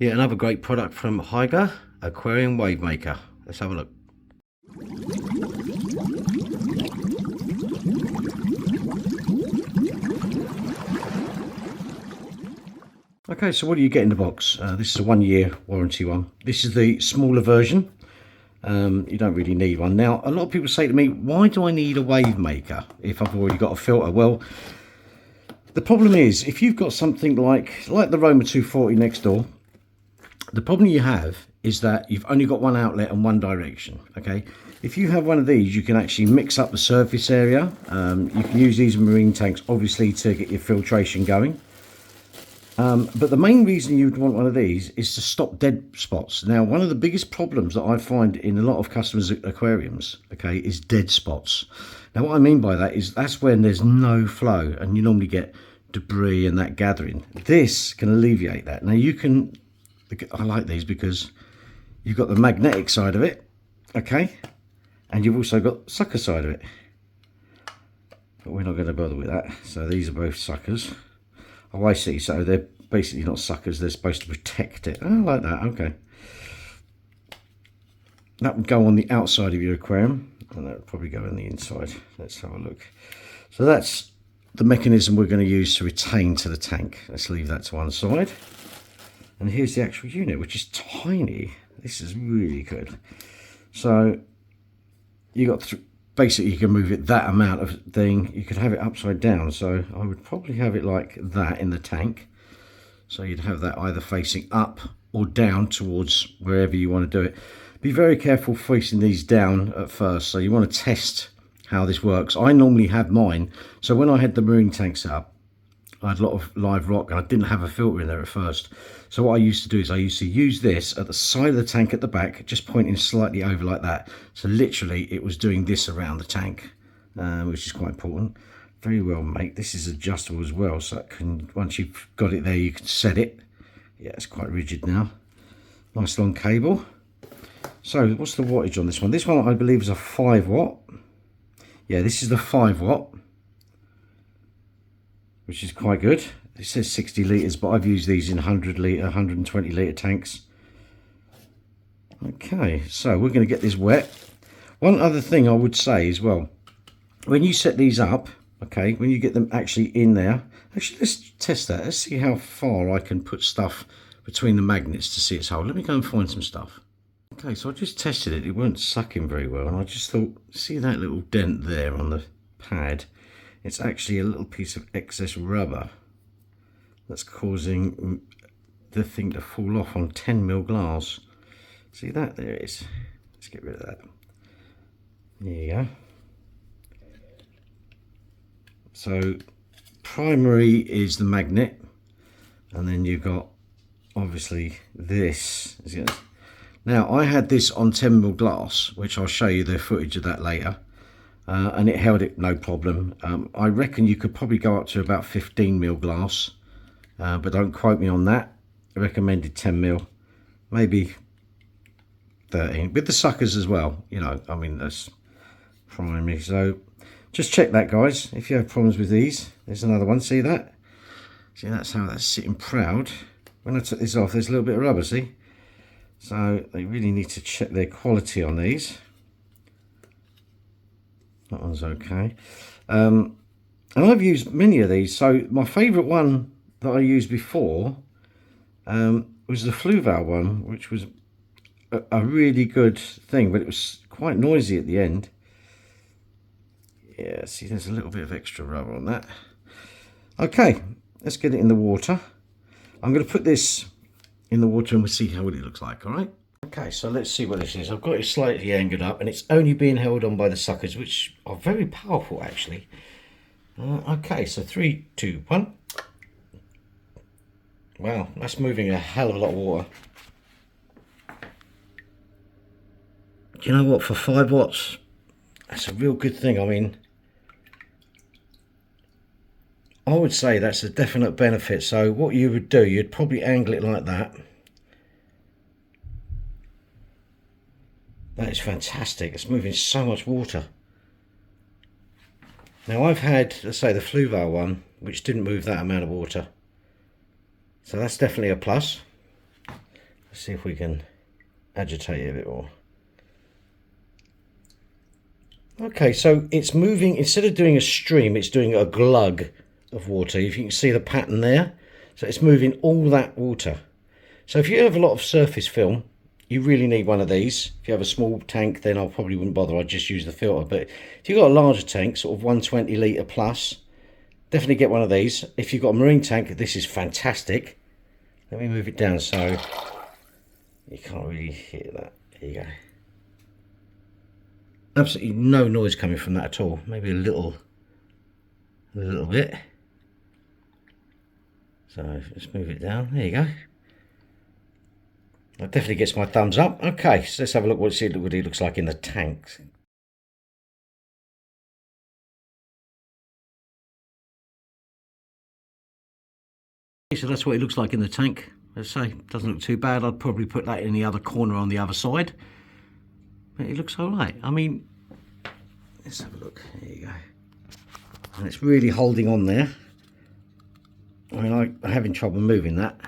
Yeah, another great product from Hygger, Aquarium Wave Maker. Let's have a look. Okay, so what do you get in the box? This is a 1-year warranty one. This is the smaller version. You don't really need one. Now, a lot of people say to me, why do I need a wave maker if I've already got a filter? Well, the problem is, if you've got something like the Roma 240 next door, the problem you have is that you've only got one outlet and one direction. Okay, if you have one of these, you can actually mix up the surface area. You can use these in marine tanks, obviously, to get your filtration going. But the main reason you'd want one of these is to stop dead spots. Now, one of the biggest problems that I find in a lot of customers' aquariums, okay, is dead spots. Now, what I mean by that is that's when there's no flow and you normally get debris and that gathering. This can alleviate that. Now, you can, I like these because you've got the magnetic side of it, okay, and you've also got the sucker side of it. But we're not going to bother with that. So these are both suckers. Oh, I see. So they're basically not suckers. They're supposed to protect it. Oh, I like that. Okay. That would go on the outside of your aquarium. And that would probably go on the inside. Let's have a look. So that's the mechanism we're going to use to retain to the tank. Let's leave that to one side. And here's the actual unit, which is tiny. This is really good. So you got basically, you can move it that amount of thing. You could have it upside down, so I would probably have it like that in the tank. So you'd have that either facing up or down towards wherever you want to do it. Be very careful facing these down at first. So you want to test how this works. I normally have mine. So when I had the marine tank set up, I had a lot of live rock and I didn't have a filter in there at first. So what I used to do is I used to use this at the side of the tank at the back, just pointing slightly over like that. So literally it was doing this around the tank, which is quite important. Very well made. This is adjustable as well, so it can, once you've got it there, you can set it. Yeah, it's quite rigid now. Nice long cable. So what's the wattage on this one? This one I believe is a 5 watt. Yeah, this is the 5 watt. Which is quite good. It says 60 litres, but I've used these in 100 litre, 120 litre tanks. Okay, so we're going to get this wet. One other thing I would say as well, when you set these up, okay, when you get them actually in there, actually let's test that. Let's see how far I can put stuff between the magnets to see its hole. Let me go and find some stuff. Okay, so I just tested it. It weren't sucking very well, and I just thought, see that little dent there on the pad? It's actually a little piece of excess rubber that's causing the thing to fall off on 10mm glass. See that? There it is. Let's get rid of that. There you go. So primary is the magnet, and then you've got obviously this. Now I had this on 10mm glass, which I'll show you the footage of that later. And it held it no problem. I reckon you could probably go up to about 15mm glass, but don't quote me on that. I recommended 10mm, maybe 13, with the suckers as well, you know. I mean, that's primary. So just check that, guys, if you have problems with these. There's another one. See that? See, that's how that's sitting proud. When I took this off, there's a little bit of rubber, see? So they really need to check their quality on these. That one's okay. And I've used many of these. So my favourite one that I used before was the Fluval one, which was a really good thing, but it was quite noisy at the end. Yeah, see, there's a little bit of extra rubber on that. Okay, let's get it in the water. I'm going to put this in the water and we'll see how it looks like, all right? Okay, so let's see what this is. I've got it slightly angled up and it's only being held on by the suckers, which are very powerful actually. Okay, so 3, 2, 1. Wow, that's moving a hell of a lot of water. Do you know what, for 5 watts, that's a real good thing. I mean, I would say that's a definite benefit. So what you would do, you'd probably angle it like that. That is fantastic. It's moving so much water. Now I've had, let's say, the Fluval one, which didn't move that amount of water. So that's definitely a plus. Let's see if we can agitate it a bit more. Okay, so it's moving, instead of doing a stream, it's doing a glug of water. If you can see the pattern there, so it's moving all that water. So if you have a lot of surface film, you really need one of these. If you have a small tank, then I probably wouldn't bother, I'd just use the filter. But if you've got a larger tank, sort of 120 litre plus, definitely get one of these. If you've got a marine tank, this is fantastic. Let me move it down so you can't really hear that. There you go. Absolutely no noise coming from that at all. Maybe a little bit. So let's move it down. There you go. That definitely gets my thumbs up. Okay, so let's have a look what it looks like in the tank. So that's what it looks like in the tank. Let's say, doesn't look too bad. I'd probably put that in the other corner on the other side. But it looks all right. I mean, let's have a look. There you go. And it's really holding on there. I mean, I'm having trouble moving that.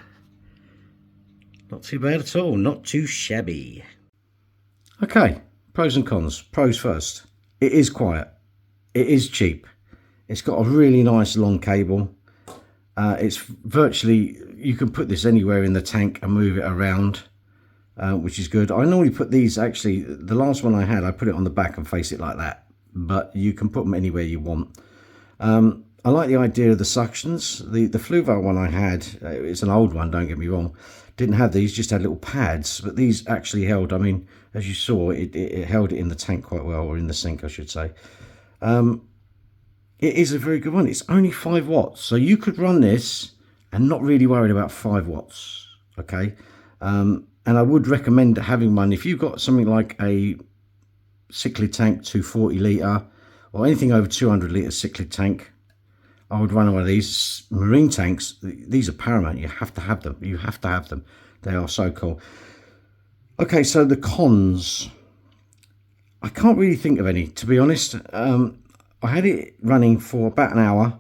Not too bad at all. Not too shabby. Okay, pros and cons. Pros first. It is quiet. It is cheap. It's got a really nice long cable. It's virtually, you can put this anywhere in the tank and move it around. Which is good. I normally put these, actually, the last one I had, I put it on the back and face it like that. But you can put them anywhere you want. I like the idea of the suctions. The Fluval one I had, it's an old one, don't get me wrong, didn't have these, just had little pads. But these actually held, I mean, as you saw, it held it in the tank quite well, or in the sink, I should say. It is a very good one. It's only 5 watts. So you could run this and not really worried about 5 watts, okay? And I would recommend having one if you've got something like a cichlid tank, 240 litre, or anything over 200 litre cichlid tank. I would run one of these. Marine tanks, these are paramount. You have to have them. You have to have them. They are so cool. Okay, so the cons. I can't really think of any, to be honest. I had it running for about an hour.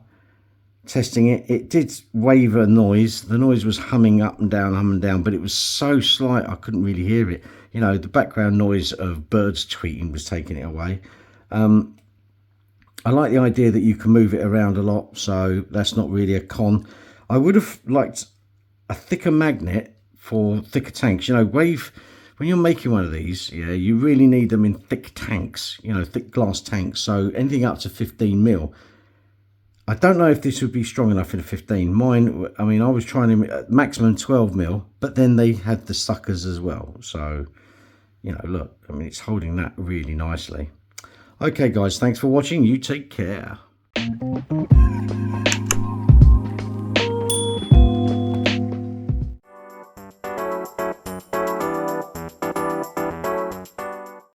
Testing it, it did waver noise. The noise was humming up and down, but it was so slight I couldn't really hear it. You know, the background noise of birds tweeting was taking it away. I like the idea that you can move it around a lot, so that's not really a con. I would have liked a thicker magnet for thicker tanks. You know, when you're making one of these, yeah, you really need them in thick tanks, you know, thick glass tanks. So anything up to 15 mil. I don't know if this would be strong enough in a 15. Mine, I mean, I was trying to maximum 12 mil, but then they had the suckers as well. So, you know, look, I mean, it's holding that really nicely. Okay, guys, thanks for watching. You take care.